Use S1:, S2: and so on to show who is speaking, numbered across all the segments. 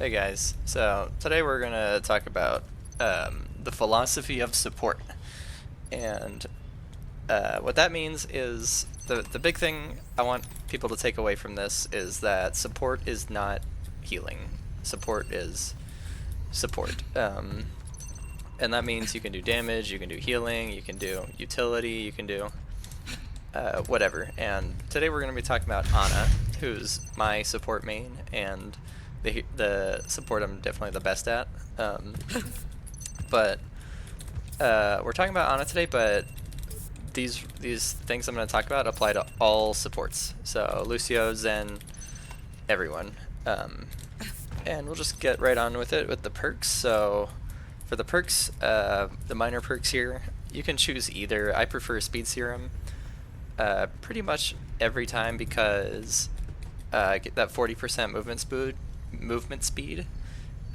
S1: Hey guys, so today we're going to talk about the philosophy of support. And what that means is the big thing I want people to take away from this is that support is not healing. Support is support. And that means you can do damage, you can do healing, you can do utility, you can do whatever. And today we're going to be talking about Ana, who's my support main, and the support I'm definitely the best at. But we're talking about Ana today, but these things I'm going to talk about apply to all supports. So Lucio, Zen, everyone. And we'll just get right on with it with the perks. So for the perks, the minor perks here, you can choose either. I prefer Speed Serum pretty much every time because get that 40% movement speed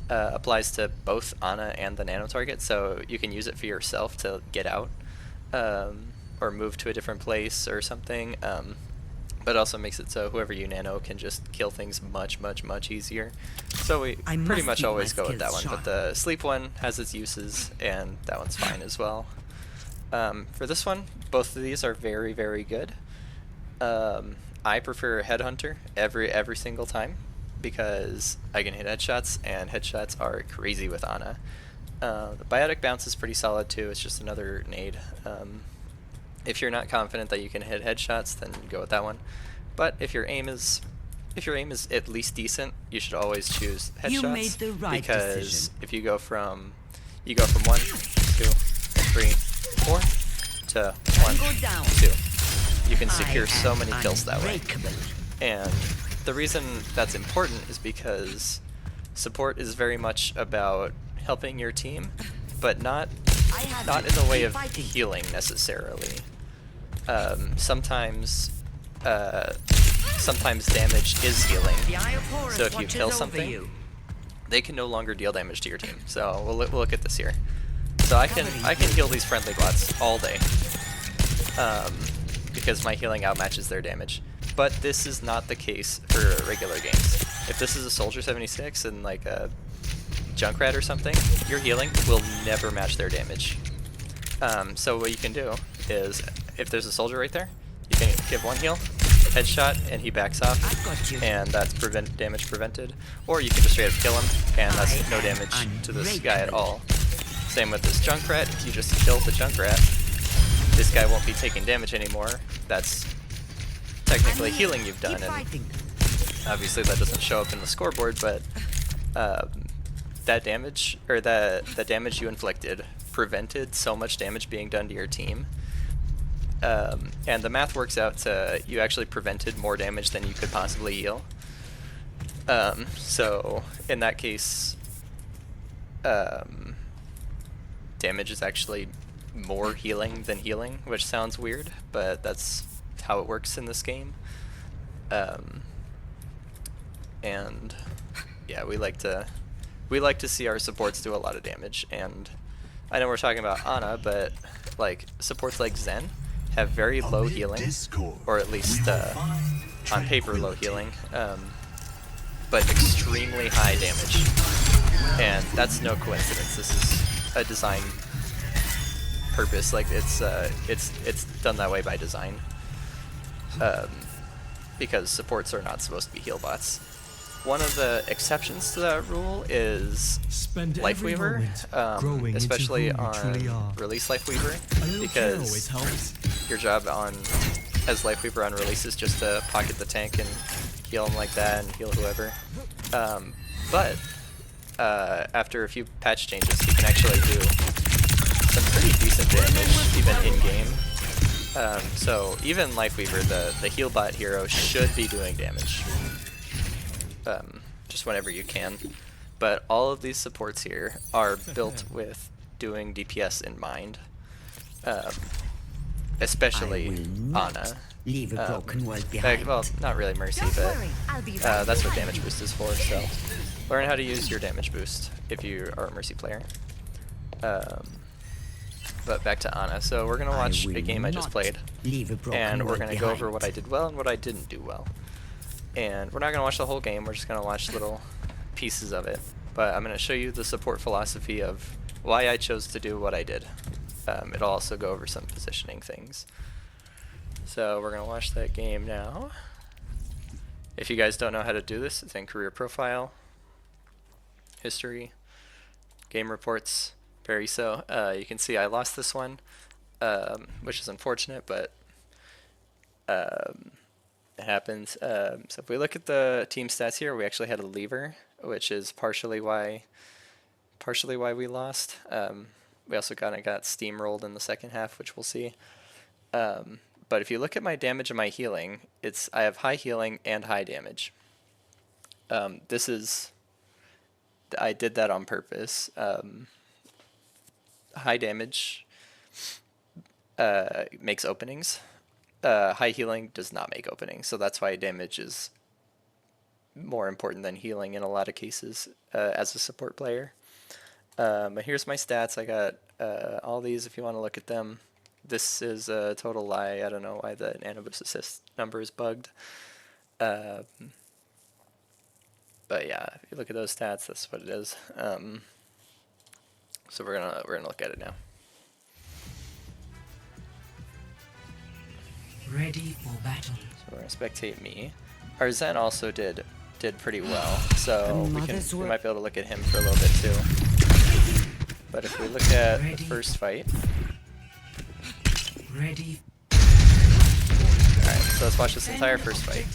S1: applies to both Ana and the nano target, so you can use it for yourself to get out or move to a different place or something, but also makes it so whoever you nano can just kill things much easier. So we pretty much always go with that one, but the sleep one has its uses and that one's fine as well. For this one, both of these are very good. I prefer Headhunter every single time because I can hit headshots, and headshots are crazy with Ana. The Biotic Bounce is pretty solid too, it's just another nade. If you're not confident that you can hit headshots, then go with that one. But if your aim is at least decent, you should always choose headshots.
S2: You made the right
S1: because
S2: decision.
S1: if you go from 1, 2, 3, 4 to 1, 2, you can secure so many kills that way. And the reason that's important is because support is very much about helping your team, but not in the way of healing necessarily. Sometimes damage is healing. So if you kill something, they can no longer deal damage to your team. So we'll look at this here. So I can heal these friendly bots all day because my healing outmatches their damage. But this is not the case for regular games. If this is a Soldier 76 and like a Junkrat or something, your healing will never match their damage. So what you can do is, if there's a soldier right there, you can give one heal, headshot, and he backs off, and that's damage prevented. Or you can just straight up kill him, and that's no damage to this guy at all. Same with this Junkrat. If you just kill the Junkrat, this guy won't be taking damage anymore. That's technically healing you've done, and obviously that doesn't show up in the scoreboard, but that damage, or the damage you inflicted, prevented so much damage being done to your team. And the math works out to you actually prevented more damage than you could possibly heal. So in that case, damage is actually more healing than healing, which sounds weird, but that's how it works in this game. And yeah, we like to see our supports do a lot of damage. And I know we're talking about Ana, but like supports like Zen have very low healing, or at least on paper low healing, but extremely high damage. And that's no coincidence. This is a design purpose. Like it's done that way by design, because supports are not supposed to be heal bots. One of the exceptions to that rule is Lifeweaver, especially on release Lifeweaver, because your job as Lifeweaver on release is just to pocket the tank and heal him like that and heal whoever. But after a few patch changes, you can actually do some pretty decent damage even in game. So even Lifeweaver, the heal bot hero, should be doing damage. Just whenever you can. But all of these supports here are built with doing DPS in mind. Especially Ana. Well, not really Mercy, but that's what damage boost is for, so learn how to use your damage boost if you are a Mercy player. But back to Ana. So we're going to watch a game I just played, and we're going to go over what I did well and what I didn't do well. And we're not going to watch the whole game, we're just going to watch little pieces of it, but I'm going to show you the support philosophy of why I chose to do what I did. It'll also go over some positioning things. So we're going to watch that game now. If you guys don't know how to do this, it's in career profile, history, game reports, Pariso. You can see I lost this one, which is unfortunate, but it happens. So if we look at the team stats here, we actually had a lever, which is partially why we lost. We also kind of got steamrolled in the second half, which we'll see. But if you look at my damage and my healing, I have high healing and high damage. I did that on purpose. High damage makes openings. High healing does not make openings, so that's why damage is more important than healing in a lot of cases as a support player. But here's my stats. I got all these if you want to look at them. This is a total lie. I don't know why the Anubis assist number is bugged. But yeah, if you look at those stats, that's what it is. So we're gonna look at it now.
S2: Ready for battle.
S1: So we're gonna spectate me. Our Zen also did pretty well, so we might be able to look at him for a little bit too. But if we look at the first fight.
S2: Ready.
S1: Alright, so let's watch this entire first fight.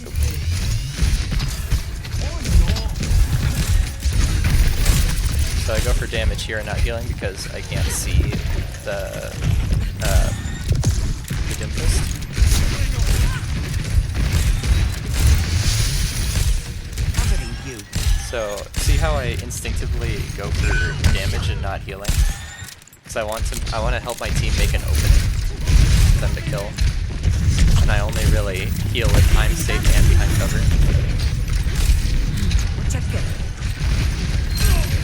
S1: So I go for damage here and not healing because I can't see the Doomfist. So see how I instinctively go for damage and not healing? Because I want to help my team make an opening for them to kill. And I only really heal if I'm safe and behind cover.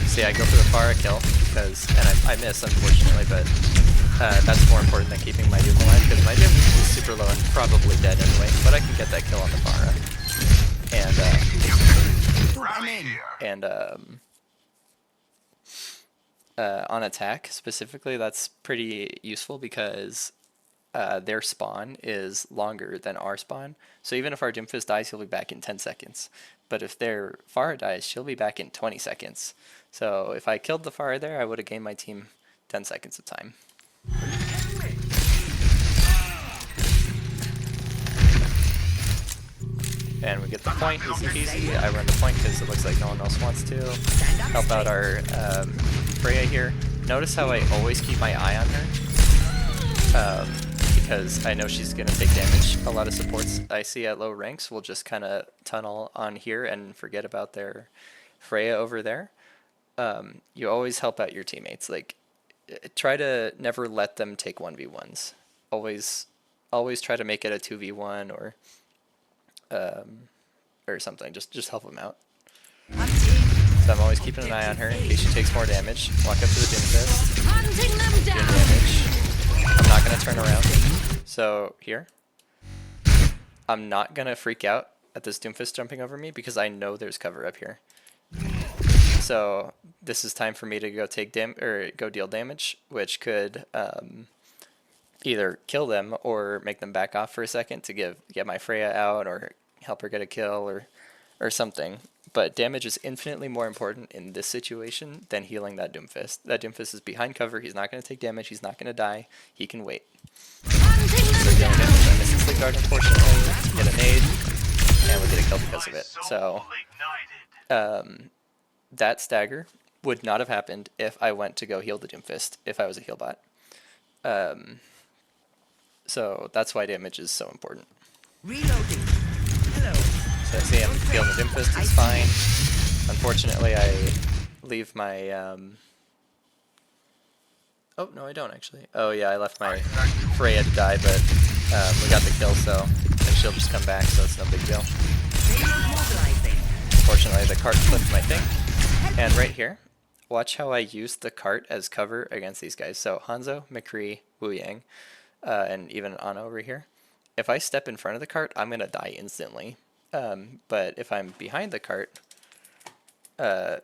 S1: See, I go for the Pharah kill, and I miss unfortunately, but that's more important than keeping my Doom alive, because my Doom is super low and probably dead anyway, but I can get that kill on the Pharah. On attack specifically, that's pretty useful because their spawn is longer than our spawn. So even if our Doomfist dies, he'll be back in 10 seconds. But if their Pharah dies, she'll be back in 20 seconds. So if I killed the Pharah there, I would have gained my team 10 seconds of time. And we get the point, easy peasy. I run the point because it looks like no one else wants to. Help out our Freya here. Notice how I always keep my eye on her. Because I know she's going to take damage. A lot of supports I see at low ranks will just kind of tunnel on here and forget about their Freya over there. You always help out your teammates. Like, try to never let them take 1v1s. Always try to make it a 2v1 or something. Just help them out. So I'm always keeping an eye on her in case she takes more damage. Walk up to the Doomfist. Good damage. I'm not going to turn around. So here, I'm not going to freak out at this Doomfist jumping over me because I know there's cover up here. So this is time for me to go go deal damage, which could either kill them or make them back off for a second to get my Freya out or help her get a kill or something. But damage is infinitely more important in this situation than healing that Doomfist. That Doomfist is behind cover. He's not going to take damage. He's not going to die. He can wait. So dealing damage, I miss the Sleep Guard, unfortunately. Get a nade, and we get a kill because of it. So that stagger would not have happened if I went to go heal the Doomfist if I was a heal bot. So that's why damage is so important.
S2: Reloading. Hello.
S1: So I see him healing the Doomfist, it's fine. Unfortunately, I leave my... Oh, no, I don't actually. Oh, yeah, I left my Freya to die, but we got the kill, so and she'll just come back, so it's no big deal. Unfortunately, the cart flipped my thing. And right here, watch how I use the cart as cover against these guys. So Hanzo, McCree, Wu Yang, and even Ana over here. If I step in front of the cart, I'm going to die instantly. But if I'm behind the cart, uh,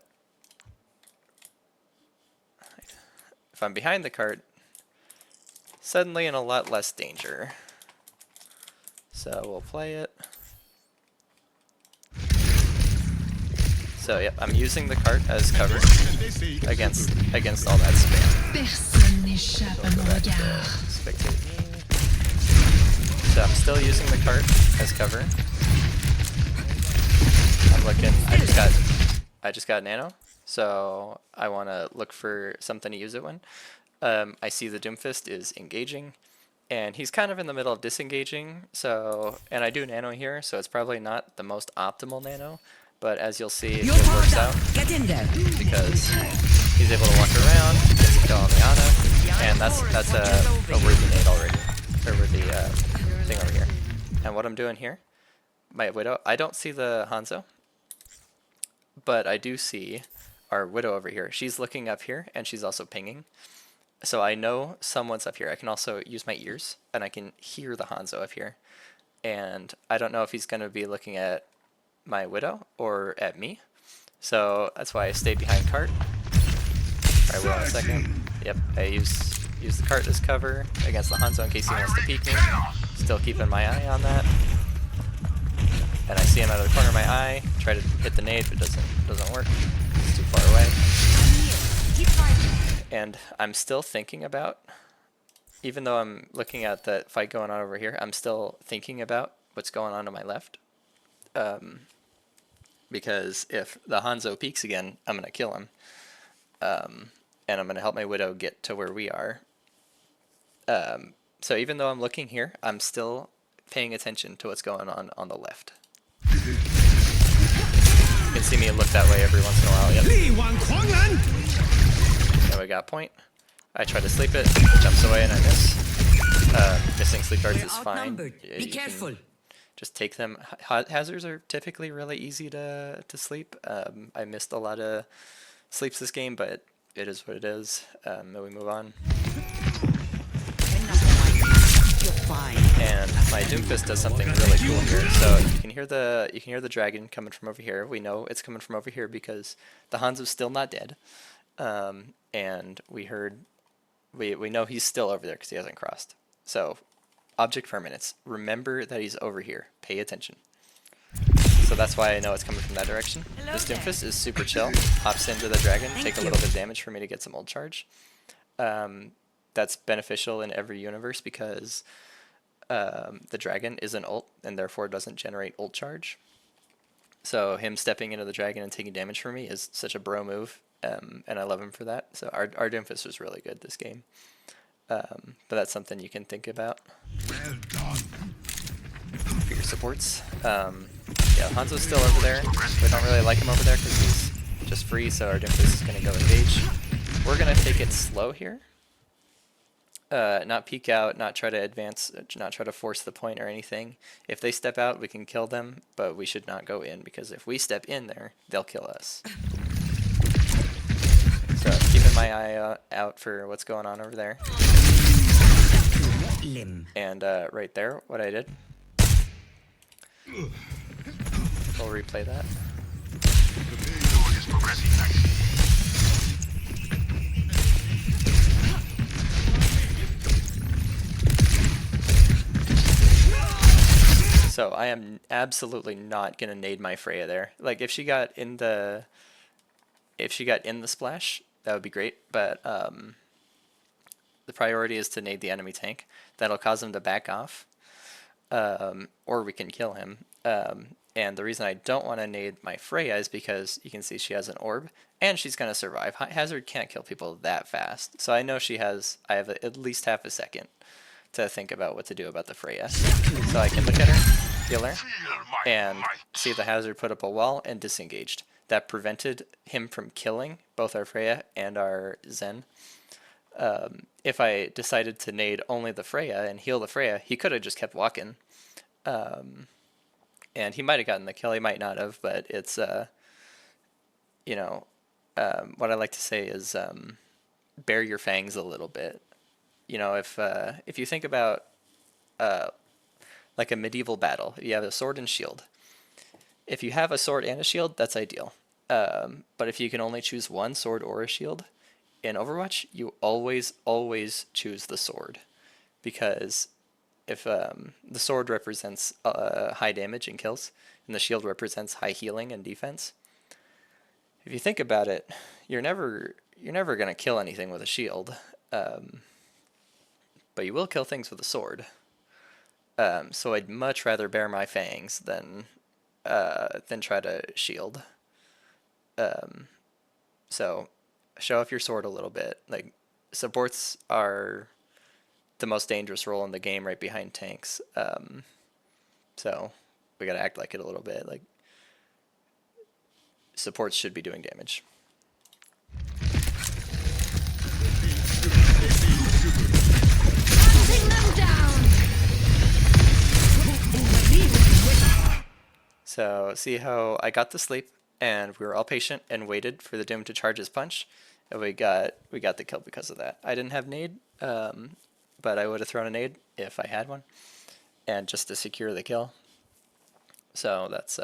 S1: if I'm behind the cart, suddenly in a lot less danger. So we'll play it. So yep, I'm using the cart as cover against all that spam.
S3: Personne n'échappe à
S1: We'll go
S3: mon
S1: back to
S3: regard.
S1: spectate me. So I'm still using the cart as cover. I'm looking. I just got nano, so I want to look for something to use it when. I see the Doomfist is engaging, and he's kind of in the middle of disengaging. So, and I do nano here, so it's probably not the most optimal nano, but as you'll see, it
S2: You're
S1: works
S2: powered
S1: out
S2: up. Get in there.
S1: because he's able to walk around, gets a kill on the Ana, and that's a worthy nade already, or worthy thing over here. And what I'm doing here, my Widow, I don't see the Hanzo, but I do see our Widow over here. She's looking up here, and she's also pinging. So I know someone's up here. I can also use my ears, and I can hear the Hanzo up here. And I don't know if he's going to be looking at my Widow or at me. So that's why I stayed behind cart. I will in a second. Yep, I use the cart as cover against the Hanzo in case he wants to peek me. Still keeping my eye on that. And I see him out of the corner of my eye. Try to hit the nade, but doesn't work. It's too far away. And I'm still thinking about, even though I'm looking at the fight going on over here, I'm still thinking about what's going on to my left. Because if the Hanzo peeks again, I'm going to kill him. And I'm going to help my Widow get to where we are. So even though I'm looking here, I'm still paying attention to what's going on the left. You can see me look that way every once in a while. Yep. And we got point. I try to sleep it, it jumps away and I miss. Missing sleep guards
S2: We're
S1: is fine.
S2: outnumbered. Be
S1: You
S2: careful.
S1: can just take them. Hazards are typically really easy to sleep. I missed a lot of sleeps this game, but it is what it is. Then we move on.
S2: You're fine.
S1: And my Doomfist does something really cool here. So you can hear the dragon coming from over here. We know it's coming from over here because the Hanzo's still not dead. And we know he's still over there because he hasn't crossed. So object permanence. Remember that he's over here. Pay attention. So that's why I know it's coming from that direction. This Doomfist is super chill. Hops into the dragon, take a little bit of damage for me to get some ult charge. That's beneficial in every universe because the dragon is an ult and therefore doesn't generate ult charge. So him stepping into the dragon and taking damage from me is such a bro move, and I love him for that. So our Doomfist was really good this game. But that's something you can think about.
S4: Well done.
S1: For your supports. Yeah, Hanzo's still over there. We don't really like him over there because he's just free, so our Doomfist is going to go engage. We're going to take it slow here. Not peek out, not try to advance, not try to force the point or anything. If they step out, we can kill them, but we should not go in because if we step in there, they'll kill us. So keeping my eye out for what's going on over there. And right there, what I did. We'll replay that. So I am absolutely not gonna nade my Freya there. Like if she got in the splash, that would be great. But the priority is to nade the enemy tank. That'll cause him to back off, or we can kill him. And the reason I don't want to nade my Freya is because you can see she has an orb and she's gonna survive. Hazard can't kill people that fast, so I know I have at least half a second to think about what to do about the Freya. So I can look at her, heal her, and see the Hazard put up a wall and disengaged. That prevented him from killing both our Freya and our Zen. If I decided to nade only the Freya and heal the Freya, he could have just kept walking. And he might have gotten the kill, he might not have, but it's, you know, what I like to say is bare your fangs a little bit. You know, if you think about like a medieval battle, you have a sword and shield. If you have a sword and a shield, that's ideal. But if you can only choose one, sword or a shield, in Overwatch, you always choose the sword. Because if the sword represents high damage and kills, and the shield represents high healing and defense, if you think about it, you're never gonna kill anything with a shield, but you will kill things with a sword. So I'd much rather bear my fangs than try to shield. So show off your sword a little bit. Like, supports are the most dangerous role in the game, right behind tanks. So we gotta act like it a little bit. Like, supports should be doing damage.
S2: Hunting them down.
S1: So see how I got the sleep, and we were all patient and waited for the Doom to charge his punch, and we got the kill because of that. I didn't have nade, but I would have thrown a nade if I had one, and just to secure the kill. So that's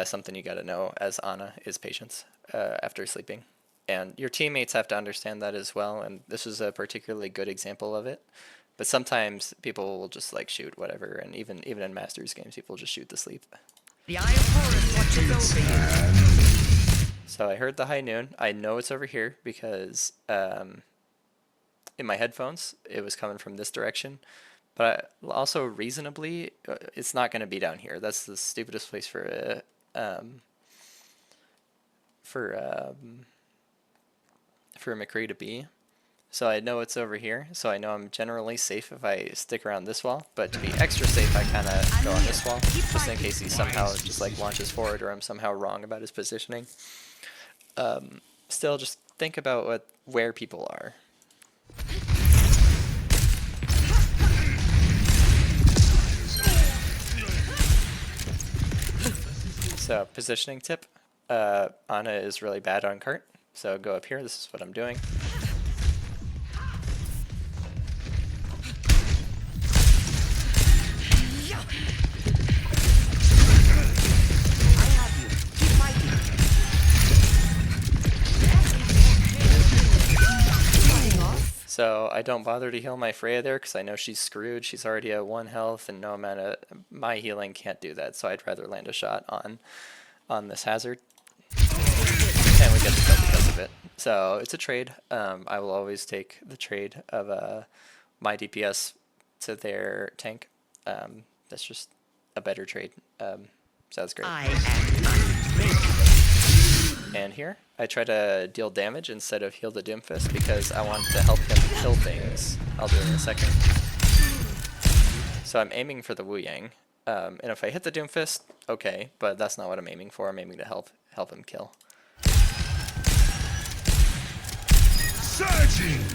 S1: something you got to know as Ana is patience after sleeping, and your teammates have to understand that as well. And this is a particularly good example of it. But sometimes people will just like shoot whatever, and even in Masters games, people just shoot to sleep.
S2: The Eye of Horus watches over you.
S1: So I heard the high noon. I know it's over here because in my headphones it was coming from this direction. But also reasonably, it's not going to be down here. That's the stupidest place for McCree to be. So I know it's over here, so I know I'm generally safe if I stick around this wall, but to be extra safe I kind of go on this wall, just in case he somehow just like launches forward or I'm somehow wrong about his positioning. Still, just think about where people are. So, positioning tip, Ana is really bad on cart, so go up here, this is what I'm doing. So I don't bother to heal my Freya there because I know she's screwed. She's already at 1 health and no amount of my healing can't do that. So I'd rather land a shot on this hazard. And we get the kill because of it. So it's a trade. I will always take the trade of my DPS to their tank. That's just a better trade. So that's great.
S2: I am unbreakable.
S1: And here, I try to deal damage instead of heal the Doomfist because I want to help him kill things. I'll do it in a second. So I'm aiming for the Wu Yang. And if I hit the Doomfist, okay, but that's not what I'm aiming for. I'm aiming to help him kill.
S3: Surging!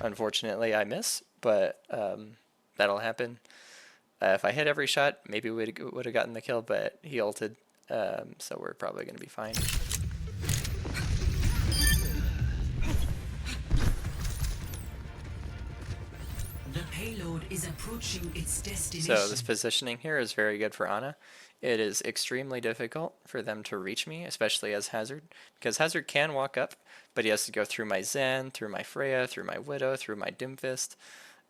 S1: Unfortunately, I miss, but that'll happen. If I hit every shot, maybe we would have gotten the kill, but he ulted, so we're probably going to be fine.
S4: The payload is approaching its destination.
S1: So this positioning here is very good for Ana. It is extremely difficult for them to reach me, especially as Hazard, because Hazard can walk up, but he has to go through my Zen, through my Freya, through my Widow, through my Doomfist.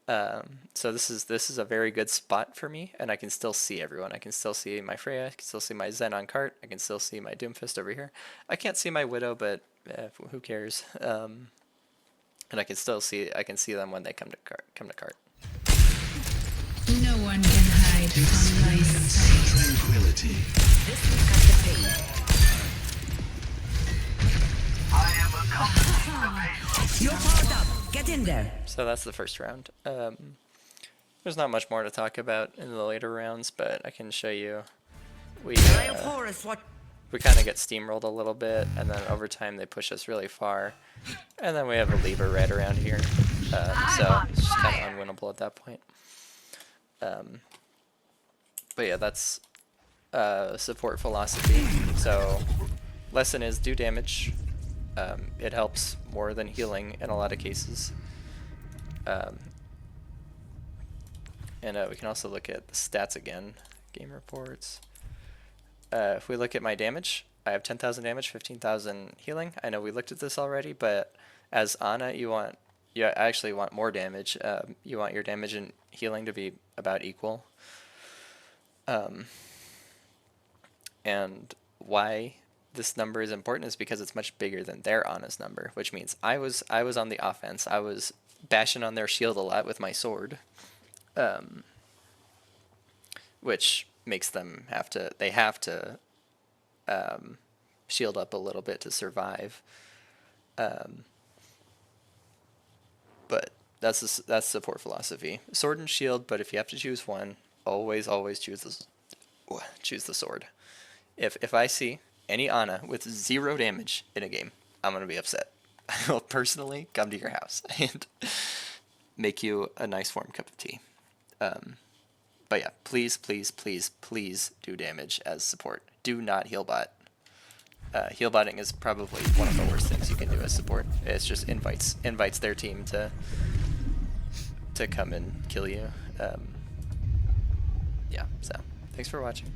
S1: So this is a very good spot for me, and I can still see everyone. I can still see my Freya, I can still see my Zen on cart, I can still see my Doomfist over here. I can't see my Widow, but who cares? And I can see them when they come to cart.
S5: No one can hide from my sight.
S3: Tranquility.
S2: This will cut the pain. You're powered up. Get in there.
S1: So that's the first round. There's not much more to talk about in the later rounds, but I can show you. We
S2: Eye of Horus, what?
S1: kind of get steamrolled a little bit, and then over time they push us really far, and then we have a lever right around here. So it's just kind of unwinnable at that point. But yeah, that's support philosophy. So lesson is do damage. It helps more than healing in a lot of cases. And we can also look at the stats again, game reports. If we look at my damage, I have 10,000 damage, 15,000 healing. I know we looked at this already, but as Ana, you actually want more damage. You want your damage and healing to be about equal. And why this number is important is because it's much bigger than their Ana's number, which means I was on the offense. I was bashing on their shield a lot with my sword, which makes them have to shield up a little bit to survive. But that's support philosophy. Sword and shield, but if you have to choose one, always choose the sword. If I see any Ana with 0 damage in a game, I'm gonna be upset. I will personally come to your house and make you a nice warm cup of tea. But yeah, please do damage as support. Do not heal bot. Heal botting is probably one of the worst things you can do as support. It's just invites their team to come and kill you. Yeah, so thanks for watching.